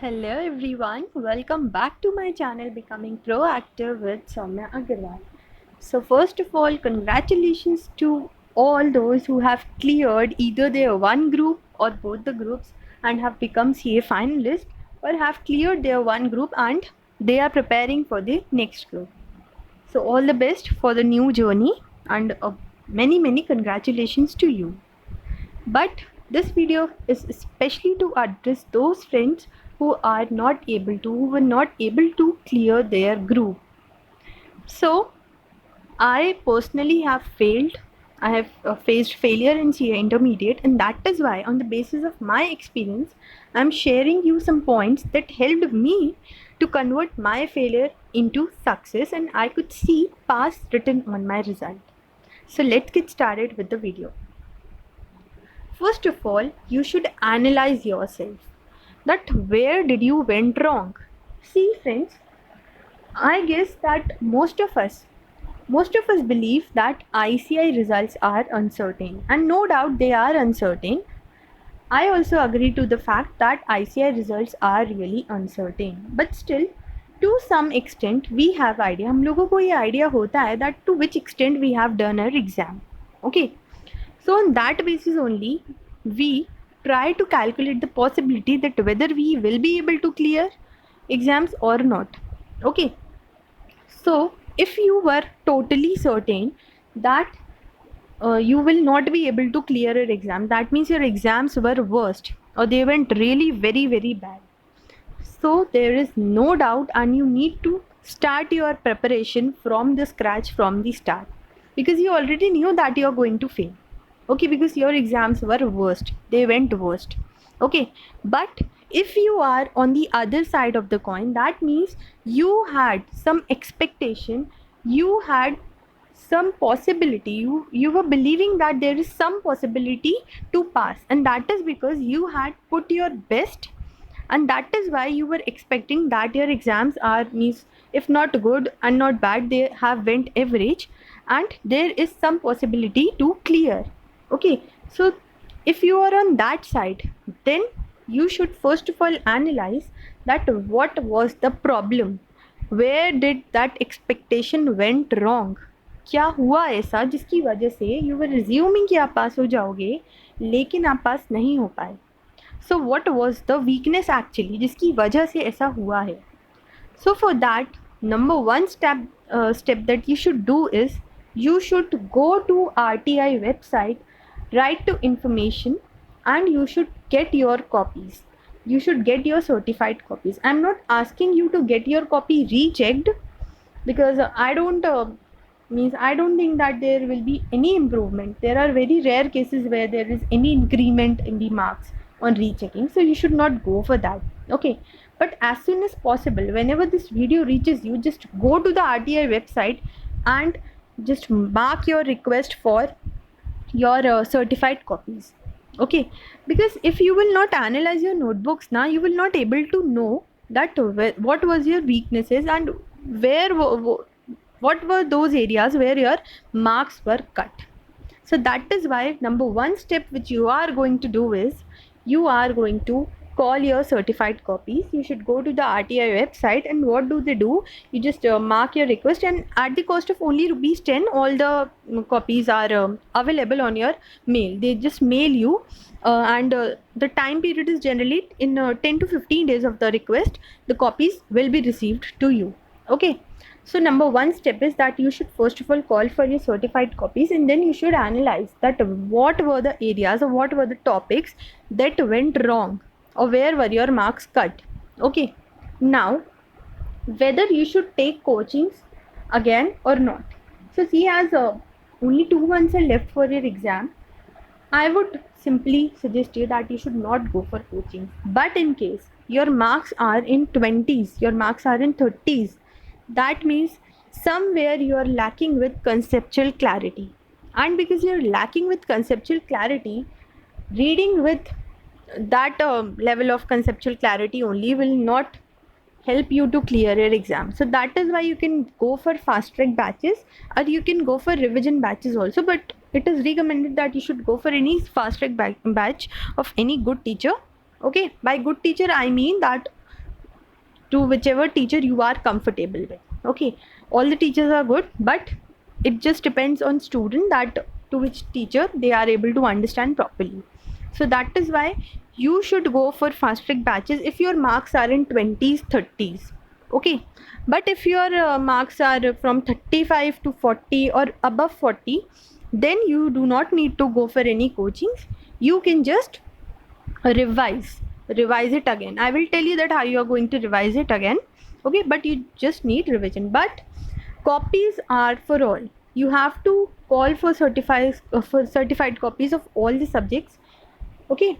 Hello everyone, welcome back to my channel Becoming Proactive with Soumya Agarwal. So first of all, congratulations to all those who have cleared either their one group or both the groups and have become CA finalists, or have cleared their one group and they are preparing for the next group. So all the best for the new journey and many congratulations to you. But this video is especially to address those friends who were not able to clear their group. So I personally have failed. I have faced failure in CA intermediate, and that is why, on the basis of my experience, I'm sharing you some points that helped me to convert my failure into success, and I could see pass written on my result. So let's get started with the video. First of all, you should analyze yourself. That where did you went wrong? See friends, I guess that most of us believe that ICI results are uncertain, and no doubt they are uncertain. I also agree to the fact that ICI results are really uncertain, but still to some extent we have idea, हम लोगों को ये idea होता है that to which extent we have done our exam. Okay, so on that basis only, we try to calculate the possibility that whether we will be able to clear exams or not. Okay. So if you were totally certain that you will not be able to clear your exam, that means your exams were worst or they went really very bad. So there is no doubt, and you need to start your preparation from the scratch, from the start, because you already knew that you are going to fail. Okay, because your exams were worst, they went worst. Okay, but if you are on the other side of the coin, that means you had some expectation, you had some possibility, you were believing that there is some possibility to pass, and that is because you had put your best, and that is why you were expecting that your exams are, means, if not good and not bad, they have went average, and there is some possibility to clear. Okay, so if you are on that side, then you should first of all analyze that what was the problem, where did that expectation went wrong, क्या हुआ ऐसा जिसकी वजह से you were resuming कि आप पास हो जाओगे लेकिन आप पास नहीं हो पाए. So what was the weakness actually जिसकी वजह से ऐसा हुआ है? So for that, number one step that you should do is you should go to RTI website, write to information, and you should get your copies. You should get your certified copies. I'm not asking you to get your copy rechecked, because I don't think that there will be any improvement. There are very rare cases where there is any increment in the marks on rechecking, so you should not go for that. Okay, but as soon as possible, whenever this video reaches you, just go to the RTI website and just mark your request for your certified copies. Okay, because if you will not analyze your notebooks now, you will not able to know that what was your weaknesses and where what were those areas where your marks were cut. So that is why number one step which you are going to do is you are going to call your certified copies. You should go to the RTI website, and what do they do? You just mark your request, and at the cost of only ₹10, all the copies are available on your mail. They just mail you, and the time period is generally in 10 to 15 days of the request. The copies will be received to you. Okay. So number one step is that you should first of all call for your certified copies, and then you should analyze that what were the areas or what were the topics that went wrong, or where were your marks cut. Okay, now whether you should take coachings again or not. So see, as only 2 months are left for your exam, I would simply suggest you that you should not go for coaching. But in case your marks are in 20s, your marks are in 30s, that means somewhere you are lacking with conceptual clarity. And because you are lacking with conceptual clarity, reading with that level of conceptual clarity only will not help you to clear your exam. So that is why you can go for fast track batches, or you can go for revision batches also, but it is recommended that you should go for any fast track batch of any good teacher. Okay, by good teacher I mean that to whichever teacher you are comfortable with. Okay, all the teachers are good, but it just depends on student that to which teacher they are able to understand properly. So that is why you should go for fast track batches if your marks are in 20s 30s. Okay, but if your marks are from 35 to 40 or above 40, then you do not need to go for any coachings. You can just revise it again. I will tell you that how you are going to revise it again. Okay, but you just need revision. But copies are for all. You have to call for certified copies of all the subjects. Okay,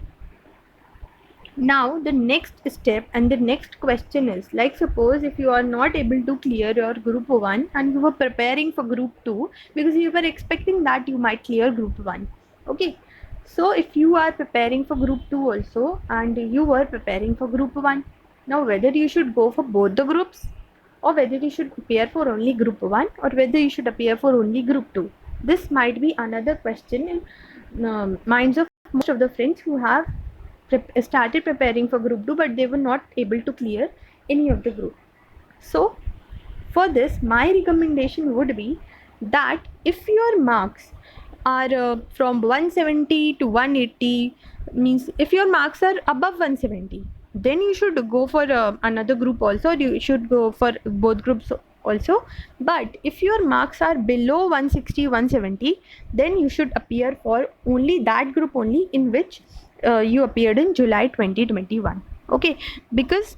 now the next step and the next question is, like, suppose if you are not able to clear your group 1 and you were preparing for group 2 because you were expecting that you might clear group 1. Okay, so if you are preparing for group 2 also and you were preparing for group 1, now whether you should go for both the groups or whether you should appear for only group 1 or whether you should appear for only group 2, this might be another question in minds of most of the friends who have started preparing for group 2 but they were not able to clear any of the group. So for this, my recommendation would be that if your marks are from 170 to 180, means if your marks are above 170, then you should go for another group also. You should go for both groups also. But if your marks are below 160 170, then you should appear for only that group only in which you appeared in July 2021. Okay, because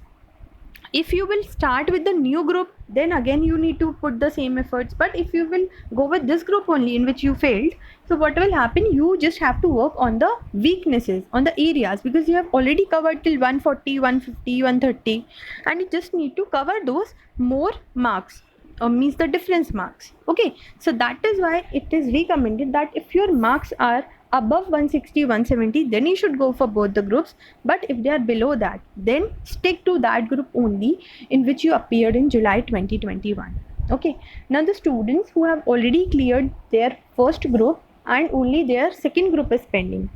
if you will start with the new group, then again you need to put the same efforts. But if you will go with this group only in which you failed, so what will happen, you just have to work on the weaknesses, on the areas, because you have already covered till 140 150 130 and you just need to cover those more marks, means the difference marks. Okay, so that is why it is recommended that if your marks are above 160 170, then you should go for both the groups. But if they are below that, then stick to that group only in which you appeared in July 2021. Okay, now the students who have already cleared their first group and only their second group is pending,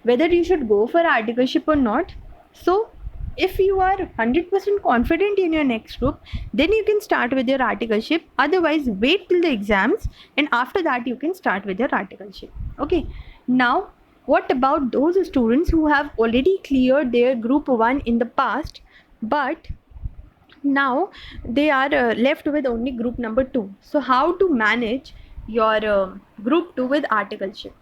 whether you should go for articleship or not. So if you are 100% confident in your next group, then you can start with your articleship. Otherwise, wait till the exams and after that you can start with your articleship. Okay, now what about those students who have already cleared their group 1 in the past, but now they are left with only group number 2? So how to manage your group 2 with articleship?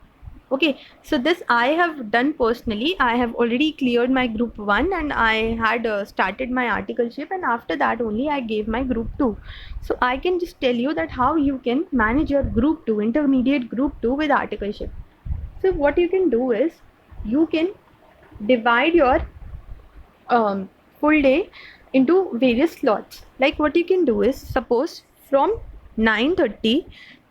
Okay, so this I have done personally. I have already cleared my group 1 and I had started my articleship, and after that only I gave my group 2. So I can just tell you that how you can manage your group 2, intermediate group 2 with articleship. So what you can do is, you can divide your full day into various slots. Like what you can do is, suppose from 9:30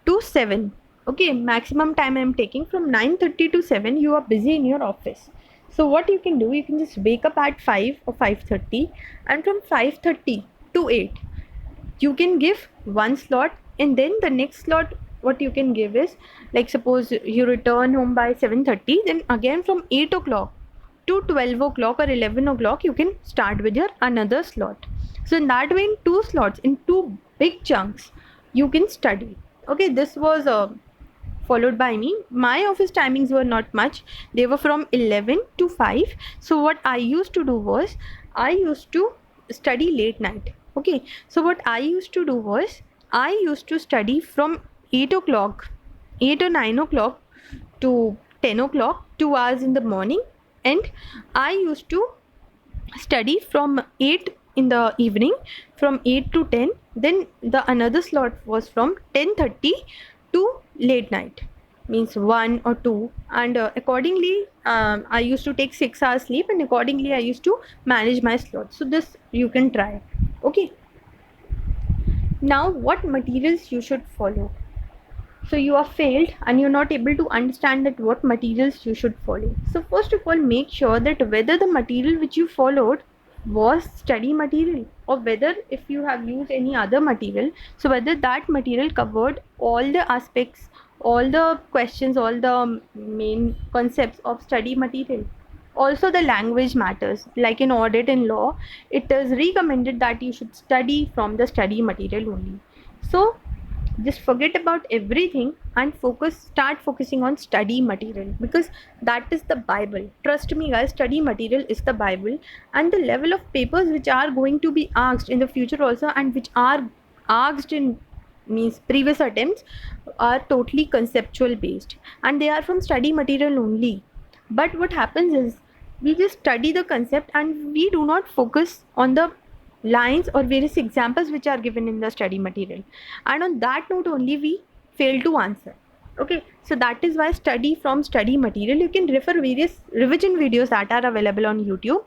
to 7. Okay, maximum time I am taking from 9:30 to 7. You are busy in your office. So what you can do, you can just wake up at 5 or 5:30, and from 5:30 to 8, you can give one slot, and then the next slot what you can give is, like suppose you return home by 7:30, then again from 8 o'clock to 12 o'clock or 11 o'clock you can start with your another slot. So in that way, in two slots, in two big chunks, you can study. Okay, this was followed by me. My office timings were not much, they were from 11 to 5. So what I used to do was, I used to study late night. Okay, so what I used to do was, I used to study from 8 o'clock, 8 or 9 o'clock to 10 o'clock, 2 hours in the morning, and I used to study from 8 in the evening, from 8 to 10. Then the another slot was from 10:30 to late night, means 1 or 2, and accordingly I used to take 6 hours sleep, and accordingly I used to manage my slots. So this you can try. Okay, now what materials you should follow? So you are failed and you're not able to understand that what materials you should follow. So first of all, make sure that whether the material which you followed was study material, or whether if you have used any other material, so whether that material covered all the aspects, all the questions, all the main concepts of study material. Also, the language matters. Like in audit and law, it is recommended that you should study from the study material only. So just forget about everything and start focusing on study material, because that is the Bible. Trust me guys, study material is the Bible. And the level of papers which are going to be asked in the future also, and which are asked in means previous attempts, are totally conceptual based, and they are from study material only. But what happens is, we just study the concept and we do not focus on the lines or various examples which are given in the study material, and on that note only we fail to answer. Okay, so that is why study from study material. You can refer various revision videos that are available on YouTube.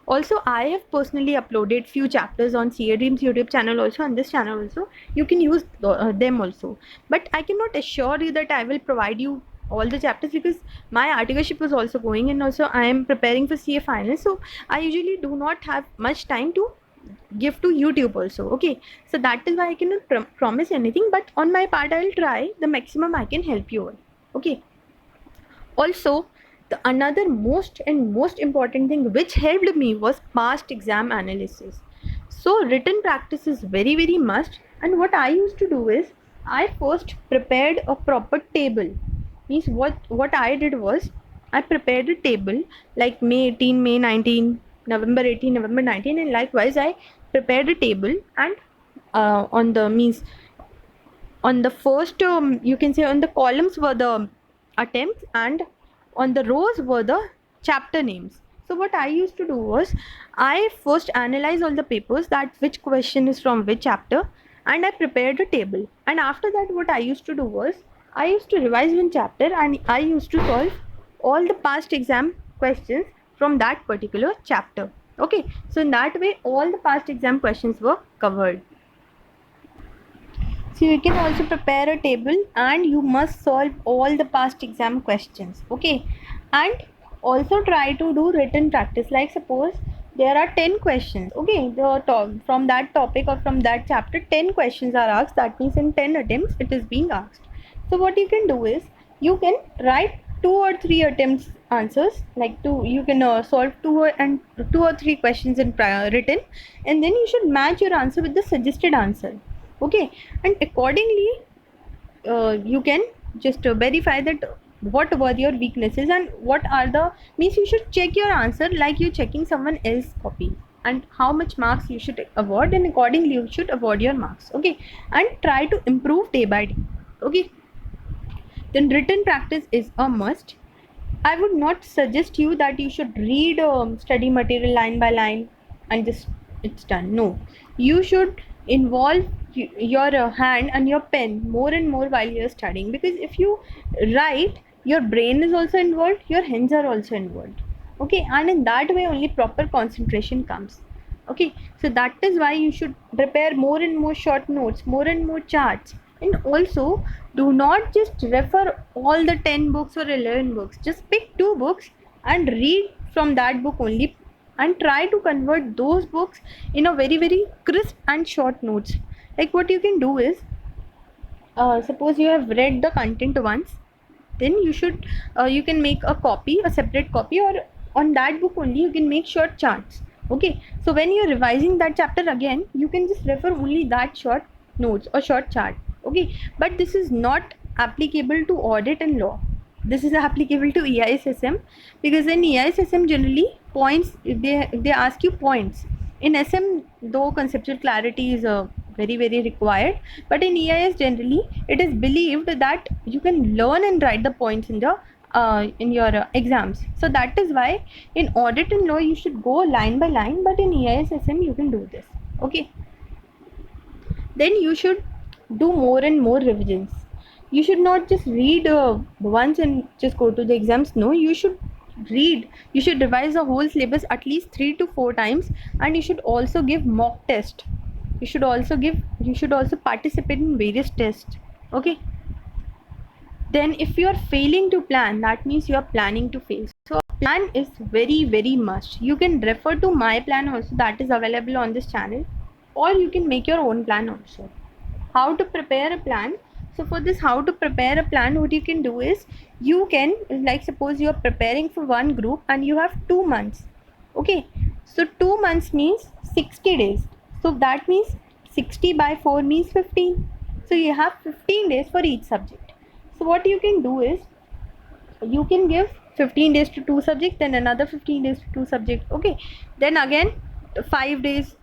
Also, I have personally uploaded few chapters on CA Dreams YouTube channel also, on this channel also. You can use them also. But I cannot assure you that I will provide you all the chapters, because my articleship was also going, and also I am preparing for CA finals. So I usually do not have much time to give to YouTube also. Okay, so that is why I cannot promise anything, but on my part I will try the maximum I can help you all. Okay, also, the another most important thing which helped me was past exam analysis. So written practice is very must, and what I used to do is, I first prepared a proper table. Means what I did was, I prepared a table like May 18, May 19, November 18, November 19, and likewise I prepared a table. And on the means on the first you can say on the columns were the attempts, and on the rows were the chapter names. So what I used to do was, I first analyze all the papers, that which question is from which chapter, and I prepared a table. And after that, what I used to do was, I used to revise one chapter and I used to solve all the past exam questions from that particular chapter. Okay, so in that way all the past exam questions were covered. So you can also prepare a table and you must solve all the past exam questions. Okay, and also try to do written practice. Like suppose there are 10 questions. Okay, from that topic or from that chapter 10 questions are asked. That means in 10 attempts it is being asked. So what you can do is, you can write 2 or 3 attempts answers, like you can solve 2 or 3 questions in written, and then you should match your answer with the suggested answer. Okay, and accordingly you can just verify that what were your weaknesses and what are the means. You should check your answer like you're checking someone else's copy, and how much marks you should award, and accordingly you should award your marks. Okay, and try to improve day by day. Okay, then written practice is a must. I would not suggest you that you should read study material line by line and just it's done. No, you should involve your hand and your pen more and more while you're studying, because if you write, your brain is also involved, your hands are also involved. Okay, and in that way only proper concentration comes. Okay, so that is why you should prepare more and more short notes, more and more charts. And also, do not just refer all the 10 books or 11 books. Just pick 2 books and read from that book only, and try to convert those books in a very crisp and short notes. Like what you can do is, suppose you have read the content once, then you can make a separate copy, or on that book only you can make short charts. Okay, so when you're revising that chapter again, you can just refer only that short notes or short chart. Okay, but this is not applicable to audit and law. This is applicable to EISSM, because in EISSM generally points, they ask you points. In SM, though conceptual clarity is very required, but in EIS generally it is believed that you can learn and write the points in your exams. So that is why in audit and law you should go line by line, but in EISSM you can do this. Okay, then you should do more and more revisions. You should not just read once and just go to the exams. No, you should read, you should revise the whole syllabus at least 3 to 4 times, and you should also give mock test. You should also participate in various tests. Okay, then if you are failing to plan, that means you are planning to fail. So plan is very must. You can refer to my plan also, that is available on this channel, or you can make your own plan also. How to prepare a plan? So for this, how to prepare a plan, what you can do is, you can, like suppose you are preparing for one group and you have 2 months. Okay, so 2 months means 60 days. So that means 60 by 4 means 15. So you have 15 days for each subject. So what you can do is, you can give 15 days to two subjects, then another 15 days to two subjects. Okay, then again 5 days,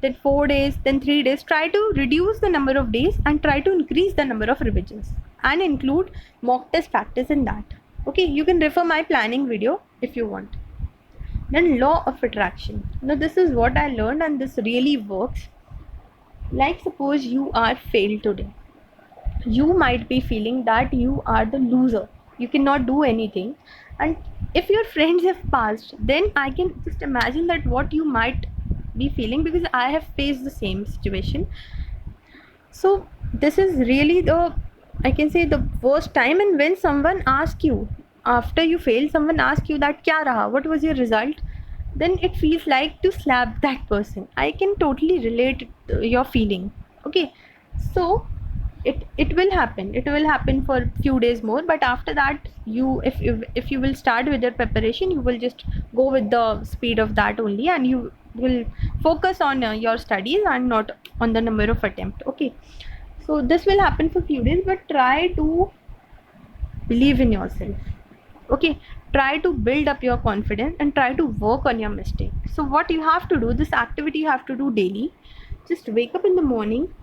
then 4 days, then 3 days. Try to reduce the number of days and try to increase the number of revisions and include mock test practice in that. Okay, you can refer my planning video if you want. Then law of attraction. Now this is what I learned and this really works. Like suppose you are failed today, you might be feeling that you are the loser, you cannot do anything. And if your friends have passed, then I can just imagine that what you might be feeling, because I have faced the same situation. So this is really the, I can say, the worst time. And when someone asks you after you fail, someone asks you that kya raha, what was your result, then it feels like to slap that person. I can totally relate your feeling. Okay, so it will happen, it will happen for a few days more, but after that, you, if you will start with your preparation, you will just go with the speed of that only, and you will focus on your studies and not on the number of attempt. Okay, so this will happen for few days, but try to believe in yourself. Okay, try to build up your confidence and try to work on your mistake. So what you have to do, this activity you have to do daily. Just wake up in the morning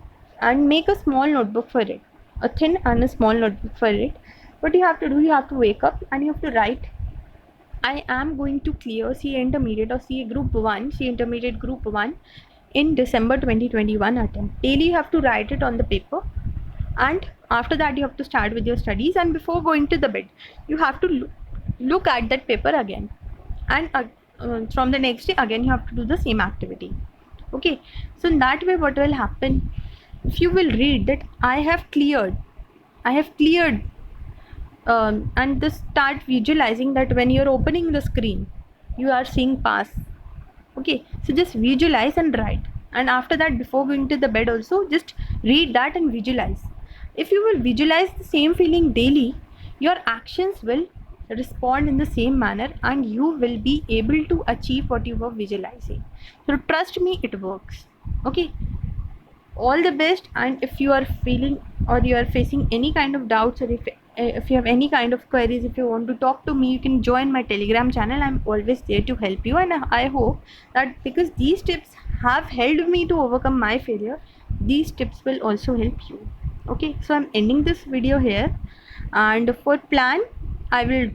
and make a small notebook for it, a thin and a small notebook for it. What you have to do, you have to wake up and you have to write, I am going to clear CA Intermediate or CA Group 1, CA Intermediate Group 1 in December 2021 attempt. Daily you have to write it on the paper, and after that you have to start with your studies, and before going to the bed you have to look at that paper again, and from the next day again you have to do the same activity. Okay, so in that way what will happen, if you will read that I have cleared, and just start visualizing that when you're opening the screen you are seeing pass. Okay, so just visualize and write, and after that before going to the bed also just read that and visualize. If you will visualize the same feeling daily, your actions will respond in the same manner and you will be able to achieve what you were visualizing. So trust me, it works. Okay, all the best. And if you are feeling or you are facing any kind of doubts, or if you have any kind of queries, if you want to talk to me, you can join my Telegram channel. I'm always there to help you, and I hope that because these tips have helped me to overcome my failure, these tips will also help you. Okay, so I'm ending this video here, and for plan I will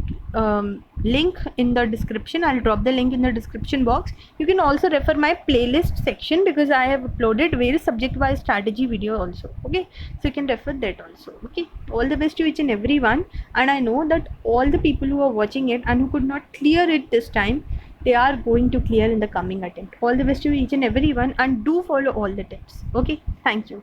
link in the description. I'll drop the link in the description box. You can also refer my playlist section because I have uploaded various subject wise strategy video also. Okay, so you can refer that also. Okay, all the best to each and every one, and I know that all the people who are watching it and who could not clear it this time, they are going to clear in the coming attempt. All the best to each and every one, and do follow all the tips. Okay, thank you.